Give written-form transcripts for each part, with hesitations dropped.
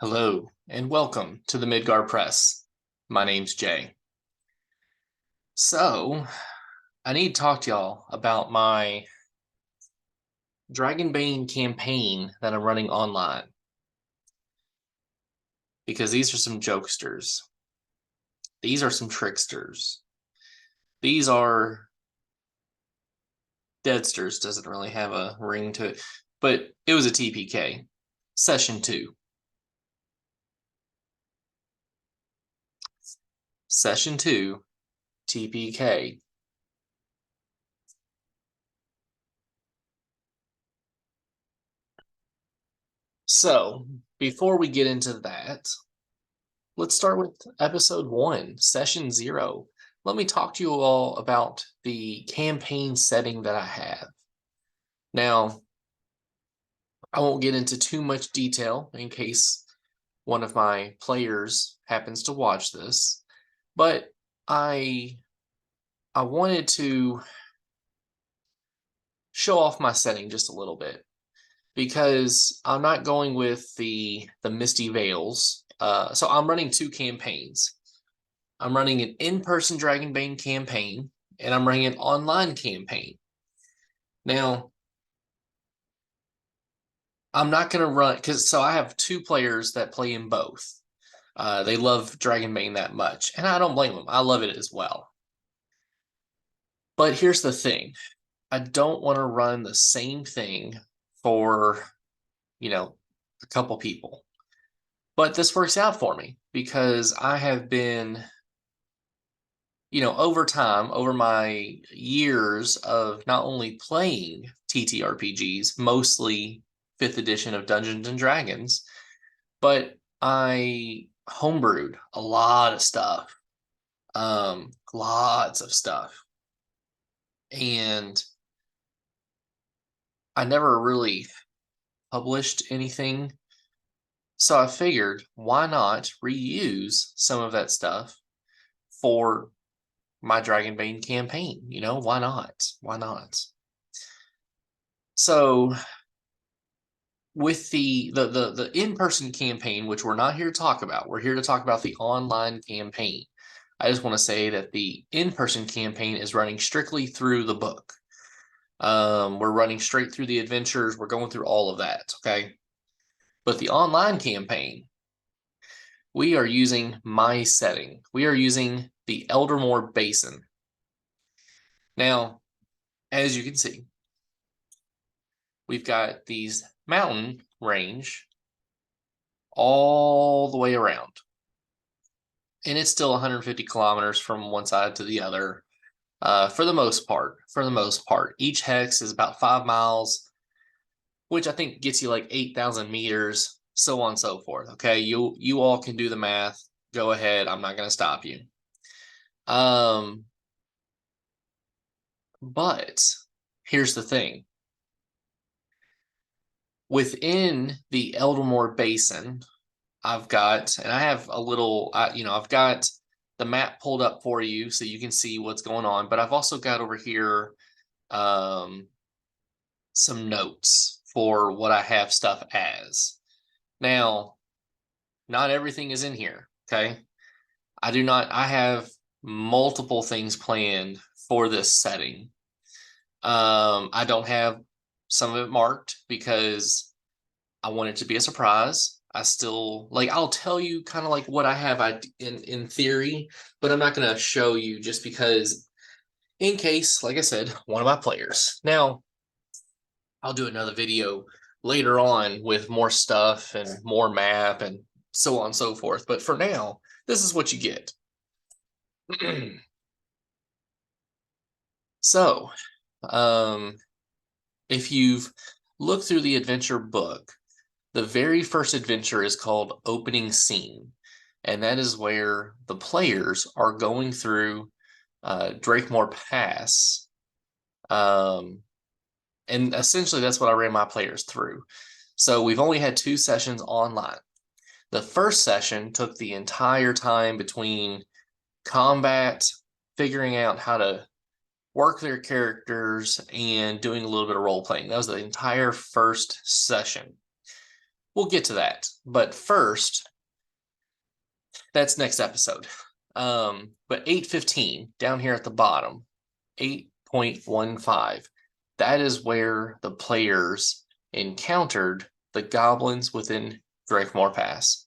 Hello, and welcome to the Midgar Press. My name's Jay. So, I need to talk to y'all about my Dragonbane campaign that I'm running online. Because these are some jokesters. These are some tricksters. These are deadsters, doesn't really have a ring to it, but it was a TPK. Session 2. Session 2, TPK. So, before we get into that, let's start with episode 1, session 0. Let me talk to you all about the campaign setting that I have. Now, I won't get into too much detail in case one of my players happens to watch this, but I wanted to show off my setting just a little bit because I'm not going with the Misty Vales. So I'm running 2 campaigns. I'm running an in-person Dragonbane campaign, and I'm running an online campaign. Now, I'm not going to run, so I have 2 players that play in both. They love Dragonbane that much, and I don't blame them. I love it as well. But here's the thing. I don't want to run the same thing for, a couple people. But this works out for me because I have been over time, over my years of not only playing TTRPGs, mostly 5th edition of Dungeons and Dragons, but I homebrewed a lot of stuff, lots of stuff. And I never really published anything. So I figured, why not reuse some of that stuff for my Dragonbane campaign? Why not? Why not? So with the in-person campaign, which we're not here to talk about, we're here to talk about the online campaign. I just want to say that the in-person campaign is running strictly through the book. We're running straight through the adventures. We're going through all of that, okay? But the online campaign, we are using my setting. We are using the Eldermore Basin. Now, as you can see, we've got these mountain range all the way around. And it's still 150 kilometers from one side to the other. For the most part, each hex is about 5 miles, which I think gets you like 8,000 meters, so on and so forth. Okay, you all can do the math. Go ahead. I'm not going to stop you. But here's the thing. Within the Eldermore Basin, I've got, and I have a little, I've got the map pulled up for you so you can see what's going on. But I've also got over here some notes for what I have stuff as. Now, not everything is in here, okay? I have multiple things planned for this setting. I don't have some of it marked because I want it to be a surprise. I still I'll tell you kind of like what I have in theory, but I'm not going to show you just because in case, like I said, one of my players. Now, I'll do another video later on with more stuff and more map and so on and so forth. But for now, this is what you get. So, if you've looked through the adventure book, the very first adventure is called Opening Scene, and that is where the players are going through Drakemore Pass. And essentially that's what I ran my players through. So we've only had 2 sessions online. The first session took the entire time between combat, figuring out how to work their characters, and doing a little bit of role playing. That was the entire first session. we'll get to that. But first, that's next episode. But 8.15 down here at the bottom, 8.15, that is where the players encountered the goblins within Drakemore Pass.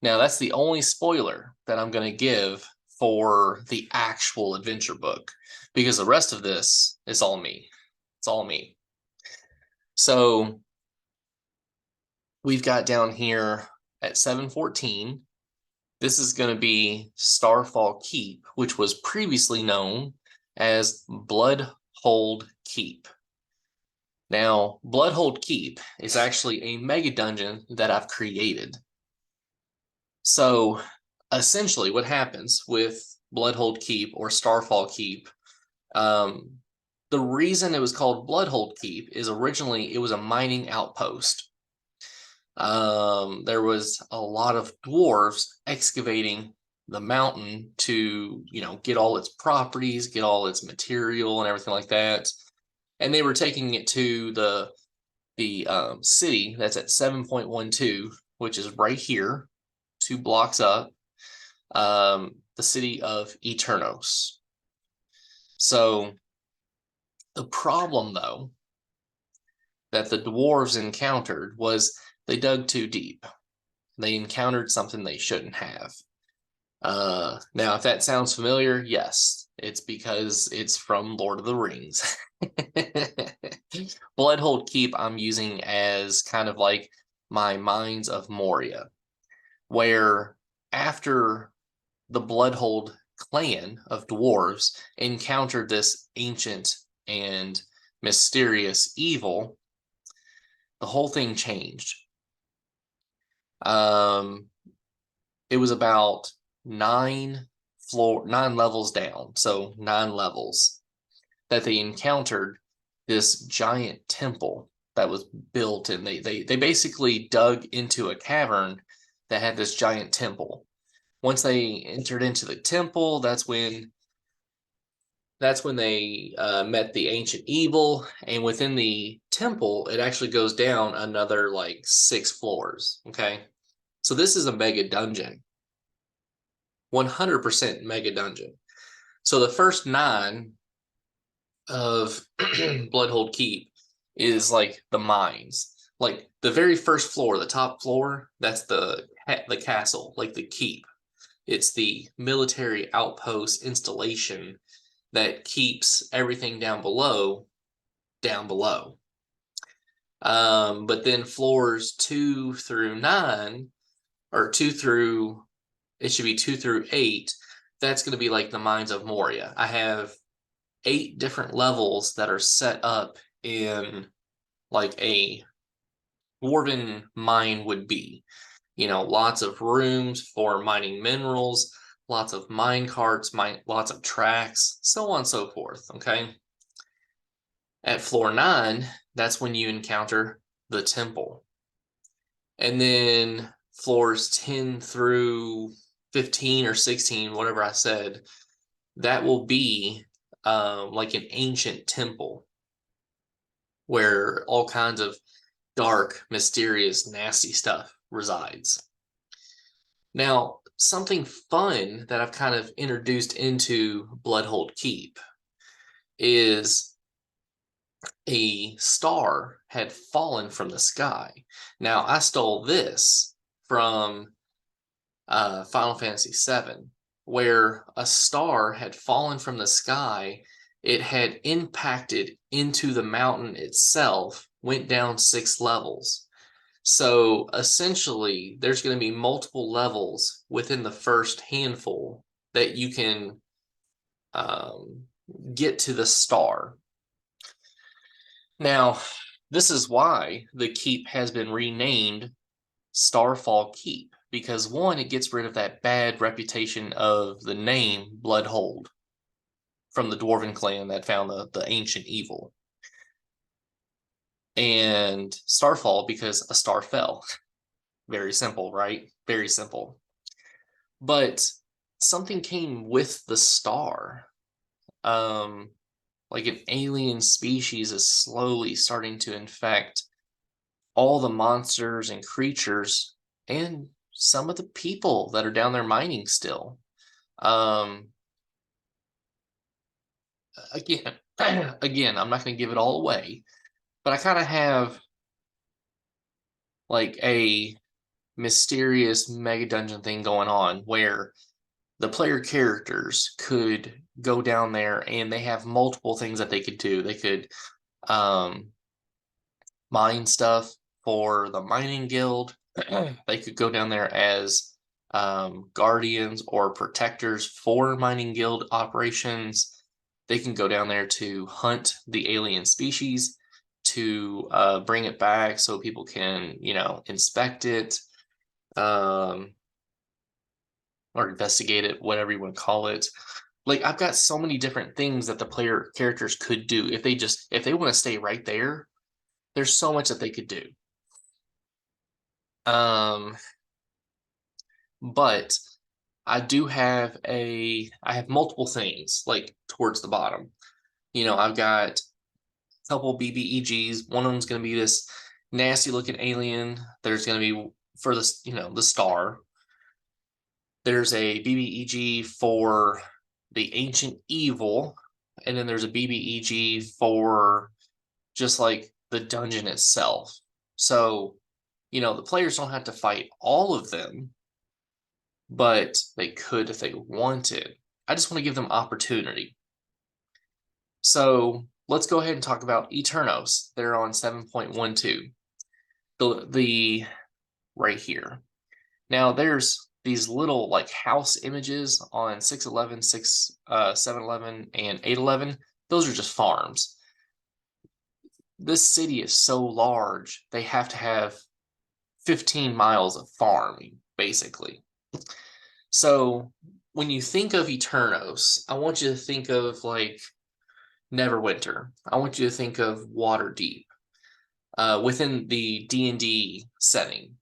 Now, that's the only spoiler that I'm going to give for the actual adventure book, because the rest of this is all me. It's all me. So we've got down here at 7:14. This is going to be Starfall Keep, which was previously known as Bloodhold Keep. Now, Bloodhold Keep is actually a mega dungeon that I've created. So, essentially, what happens with Bloodhold Keep or Starfall Keep, the reason it was called Bloodhold Keep is originally it was a mining outpost. There was a lot of dwarves excavating the mountain to, get all its properties, get all its material and everything like that. And they were taking it to the city that's at 7.12, which is right here, 2 blocks up, the city of Eternos. So the problem, though, that the dwarves encountered was they dug too deep. They encountered something they shouldn't have. Now, if that sounds familiar, yes, it's because it's from Lord of the Rings. Bloodhold Keep I'm using as kind of like my Mines of Moria, where after the Bloodhold clan of dwarves encountered this ancient and mysterious evil, the whole thing changed. It was about 9 levels down, so 9 levels, that they encountered this giant temple that was built, and they basically dug into a cavern that had this giant temple. Once they entered into the temple, that's when they met the ancient evil, and within the temple, it actually goes down another like 6 floors. Okay, so this is a mega dungeon, 100% mega dungeon. So the first 9 of Bloodhold Keep is like the mines. Like the very first floor, the top floor, that's the castle, like the keep. It's the military outpost installation that keeps everything down below. But then floors 2 through 9, or 2 through, it should be 2 through 8. That's going to be like the Mines of Moria. I have 8 different levels that are set up in like a dwarven mine would be. Lots of rooms for mining minerals, lots of mine carts, lots of tracks, so on and so forth. Okay. At floor 9, that's when you encounter the temple. And then floors 10 through 15 or 16, whatever I said, that will be like an ancient temple where all kinds of dark, mysterious, nasty stuff resides. Now, something fun that I've kind of introduced into Bloodhold Keep is a star had fallen from the sky. Now, I stole this from Final Fantasy VII, where a star had fallen from the sky. It had impacted into the mountain itself, went down 6 levels. So essentially, there's going to be multiple levels within the first handful that you can get to the star. Now, this is why the keep has been renamed Starfall Keep, because 1, it gets rid of that bad reputation of the name Bloodhold from the Dwarven clan that found the ancient evil. And Starfall because a star fell. Very simple, right? Very simple. But something came with the star. Like an alien species is slowly starting to infect all the monsters and creatures and some of the people that are down there mining still. Again, I'm not going to give it all away, but I kind of have like a mysterious mega dungeon thing going on where the player characters could go down there and they have multiple things that they could do. They could mine stuff for the mining guild. They could go down there as guardians or protectors for mining guild operations. They can go down there to hunt the alien species, to bring it back so people can, inspect it, or investigate it, whatever you want to call it. Like, I've got so many different things that the player characters could do if they want to stay right there. There's so much that they could do. But I have multiple things like towards the bottom. I've got a couple BBEGs. One of them's going to be this nasty looking alien. There's going to be for this, the star. There's a BBEG for the ancient evil, and then there's a BBEG for just like the dungeon itself. So, the players don't have to fight all of them, but they could if they wanted. I just want to give them opportunity. So let's go ahead and talk about Eternos. They're on 7.12. The right here. Now there's these little like house images on 611, 711, and 811. Those are just farms. This city is so large, they have to have 15 miles of farming, basically. So when you think of Eternos, I want you to think of like Neverwinter. I want you to think of Waterdeep within the D&D setting.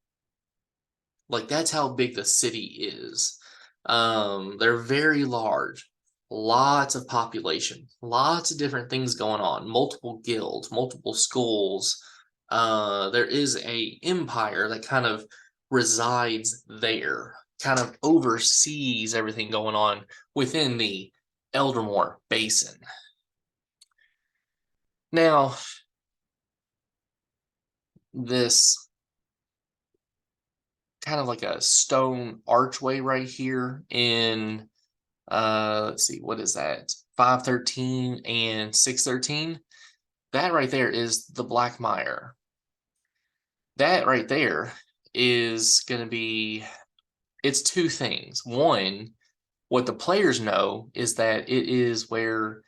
Like, that's how big the city is. They're very large, lots of population, lots of different things going on, multiple guilds, multiple schools. There is a empire that kind of resides there, kind of oversees everything going on within the Eldermore Basin. Now, this kind of like a stone archway right here in let's see, what is that? 513 and 613. That right there is the Black Mire. That right there is going to be, it's two things. One, what the players know is that it is where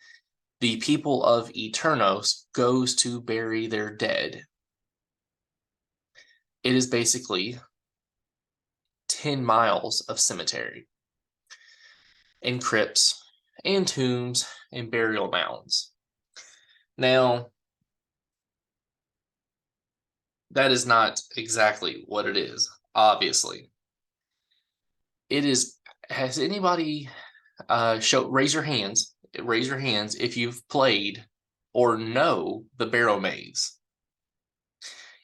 the people of Eternos goes to bury their dead. It is basically 10 miles of cemetery and crypts and tombs and burial mounds. Now, that is not exactly what it is, obviously. It is, has anybody raise your hands if you've played or know the Barrow Maze.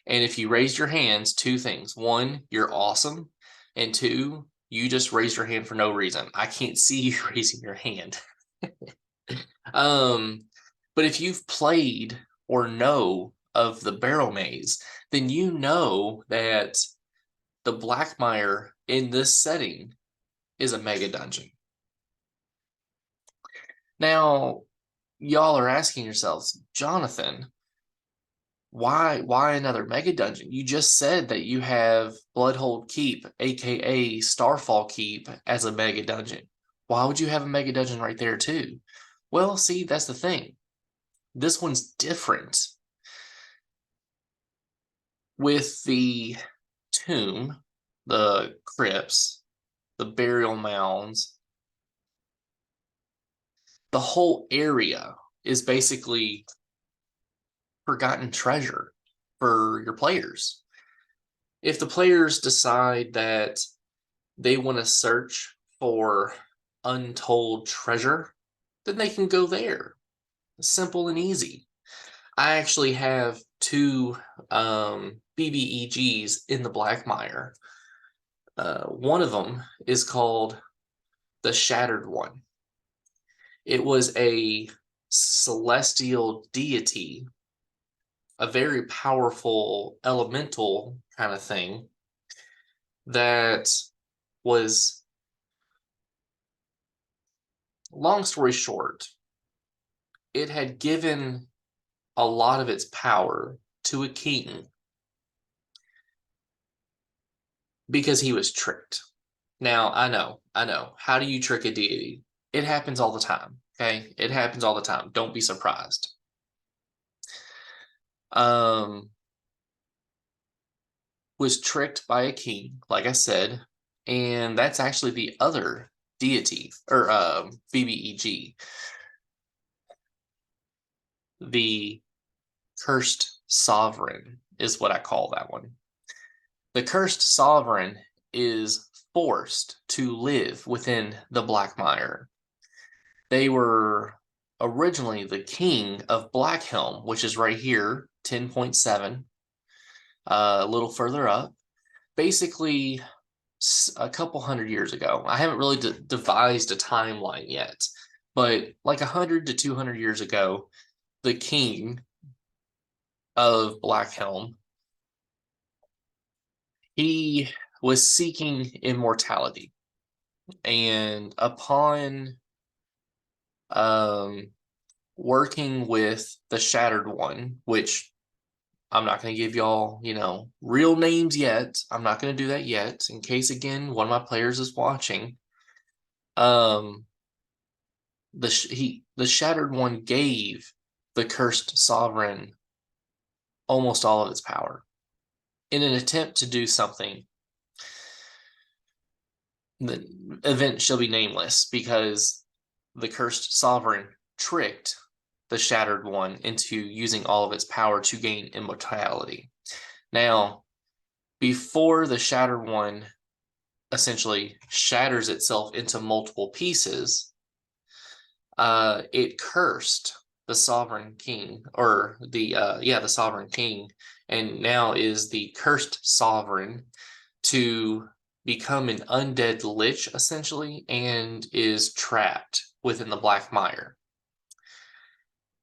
And if you raised your hands, two things. One, you're awesome. And two, you just raised your hand for no reason. I can't see you raising your hand. But if you've played or know of the Barrow Maze, then you know that the Black Mire in this setting is a mega dungeon. Now, y'all are asking yourselves, Jonathan, why another mega dungeon? You just said that you have Bloodhold Keep, aka Starfall Keep, as a mega dungeon. Why would you have a mega dungeon right there too? Well, see, that's the thing. This one's different. With the tomb, the crypts, the burial mounds, the whole area is basically forgotten treasure for your players. If the players decide that they want to search for untold treasure, then they can go there. Simple and easy. I actually have two BBEGs in the Blackmire. One of them is called the Shattered One. It was a celestial deity, a very powerful elemental kind of thing that was, long story short, it had given a lot of its power to a king because he was tricked. Now, I know. How do you trick a deity? It happens all the time, okay? It happens all the time. Don't be surprised. Was tricked by a king, like I said, and that's actually the other deity, or BBEG, the Cursed Sovereign is what I call that one. The Cursed Sovereign is forced to live within the Blackmire. They were originally the king of Blackhelm, which is right here, 10.7, a little further up. Basically, a couple hundred years ago. I haven't really devised a timeline yet, but like 100 to 200 years ago, the king of Blackhelm, he was seeking immortality, and upon working with the Shattered One, which I'm not going to give y'all, real names yet. I'm not going to do that yet, in case, again, one of my players is watching. The Shattered One gave the Cursed Sovereign almost all of its power in an attempt to do something. The event shall be nameless because the Cursed Sovereign tricked the Shattered One into using all of its power to gain immortality. Now, before the Shattered One essentially shatters itself into multiple pieces, it cursed the Sovereign King, or the Sovereign King, and now is the Cursed Sovereign, to become an undead lich, essentially, and is trapped within the Blackmire.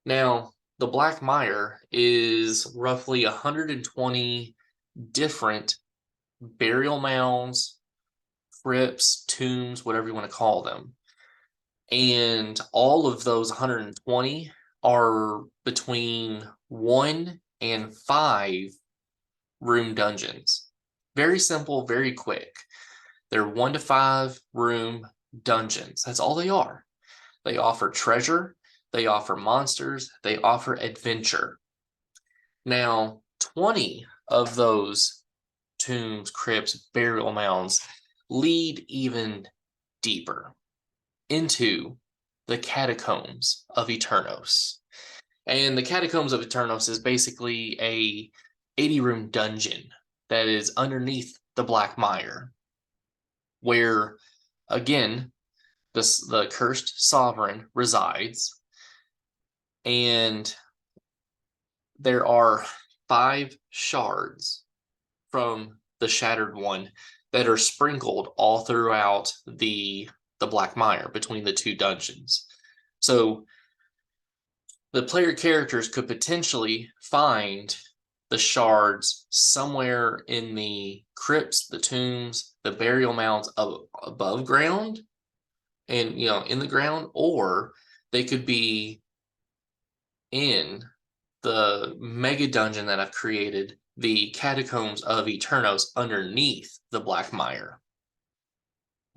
Now, the Blackmire is roughly 120 different burial mounds, crypts, tombs, whatever you want to call them. And all of those 120 are between 1 and 5 room dungeons. Very simple, very quick. They're 1 to 5 room dungeons. That's all they are. They offer treasure, they offer monsters, they offer adventure. Now, 20 of those tombs, crypts, burial mounds lead even deeper into the Catacombs of Eternos. And the Catacombs of Eternos is basically a 80-room dungeon that is underneath the Blackmire, where, again, the Cursed Sovereign resides. And there are 5 shards from the Shattered One that are sprinkled all throughout the Blackmire between the 2 dungeons. So the player characters could potentially find the shards somewhere in the crypts, the tombs, the burial mounds above ground and, in the ground, or they could be in the mega dungeon that I've created, the Catacombs of Eternos, underneath the Blackmire.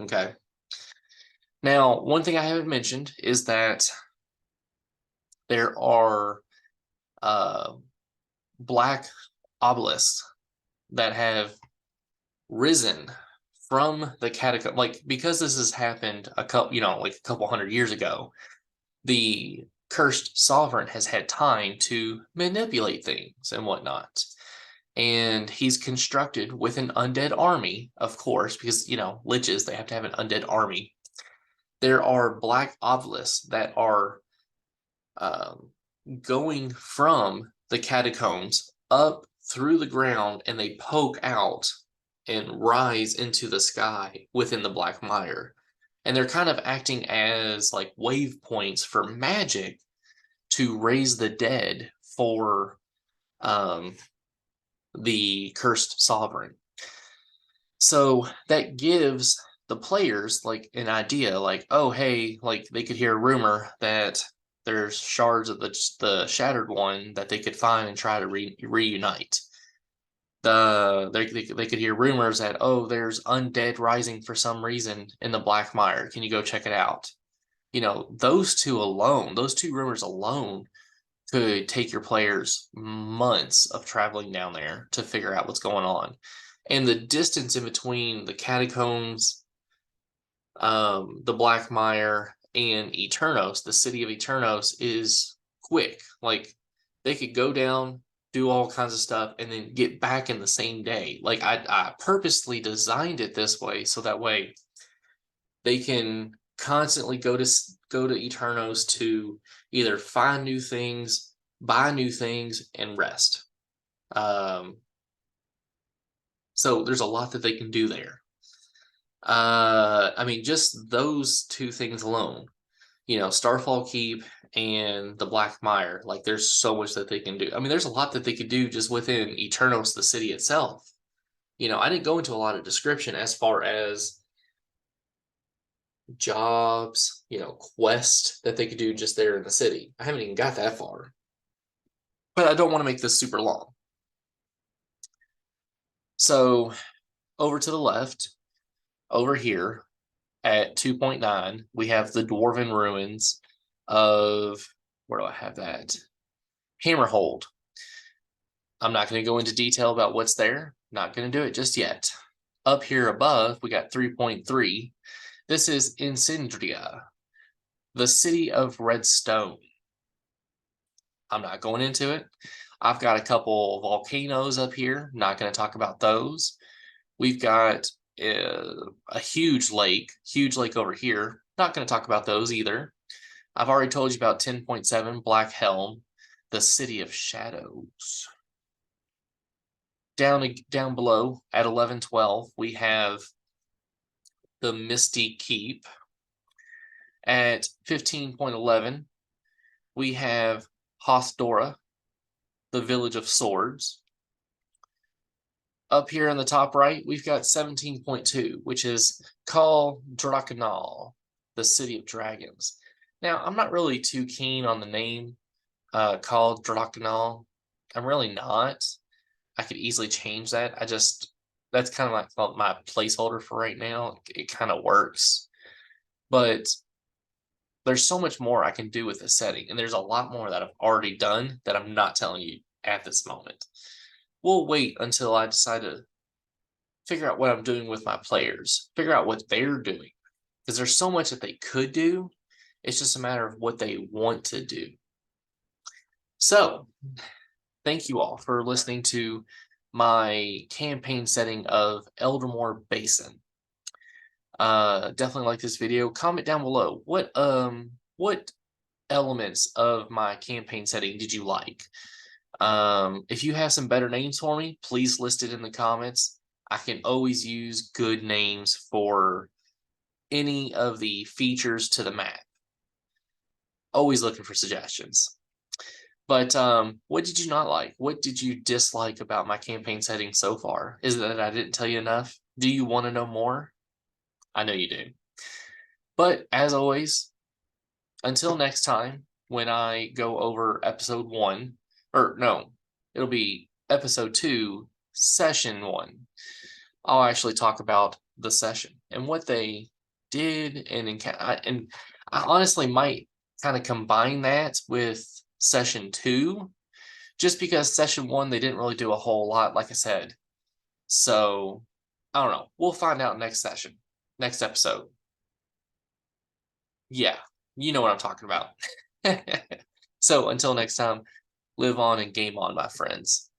Okay. Now, one thing I haven't mentioned is that there are black obelisks that have risen from the catacomb. Like, because this has happened a couple hundred years ago, the Cursed Sovereign has had time to manipulate things and whatnot. And he's constructed with an undead army, of course, because, liches, they have to have an undead army. There are black obelisks that are going from the catacombs up through the ground and they poke out and rise into the sky within the Black Mire. And they're kind of acting as like wave points for magic to raise the dead for the cursed sovereign. So that gives the players like an idea, like, oh, hey, like they could hear a rumor that there's shards of the Shattered One that they could find and try to reunite. They could hear rumors that, oh, there's undead rising for some reason in the Black Mire. Can you go check it out? You know, those two rumors alone could take your players months of traveling down there to figure out what's going on. And the distance in between the catacombs, the Black Mire, and Eternos, the city of Eternos, is quick. Like they could go down, do all kinds of stuff, and then get back in the same day. Like I purposely designed it this way so that way they can constantly go to Eternos to either find new things, buy new things, and rest. So there's a lot that they can do there. I mean, just those two things alone, you know, Starfall Keep and the Black Mire, like there's so much that they can do. I mean, there's a lot that they could do just within Eternos, the city itself. You know, I didn't go into a lot of description as far as jobs, you know, quests that they could do just there in the city. I haven't even got that far. But I don't want to make this super long. So over to the left, over here at 2.9, we have the Dwarven Ruins of, where do I have that? Hammerhold. I'm not going to go into detail about what's there. Not going to do it just yet. Up here above, we got 3.3. This is Incendria, the city of Redstone. I'm not going into it. I've got a couple volcanoes up here. Not going to talk about those. We've got a huge lake over here. Not going to talk about those either. I've already told you about 10.7 Black Helm, the City of Shadows. Down below at 11.12, we have the Misty Keep. At 15.11, we have Hothdora, the Village of Swords. Up here in the top right, we've got 17.2, which is Call Drakenal, the City of Dragons. Now, I'm not really too keen on the name Call Drakenal. I'm really not. I could easily change that. That's kind of like my placeholder for right now. It kind of works. But there's so much more I can do with this setting, and there's a lot more that I've already done that I'm not telling you at this moment. We'll wait until I decide to figure out what I'm doing with my players, figure out what they're doing, because there's so much that they could do. It's just a matter of what they want to do. So, thank you all for listening to my campaign setting of Eldermore Basin. Definitely like this video. Comment down below what elements of my campaign setting did you like? If you have some better names for me, please list it in the comments. I can always use good names for any of the features to the map. Always looking for suggestions. But what did you not like? What did you dislike about my campaign setting so far? Is it that I didn't tell you enough? Do you want to know more? I know you do. But as always, until next time, when I go over episode 1, or no, it'll be episode 2, session 1. I'll actually talk about the session and what they did, and I honestly might kind of combine that with session 2, just because session 1 they didn't really do a whole lot, like I said. So I don't know. We'll find out next episode. Yeah, you know what I'm talking about. So until next time, live on and game on, my friends.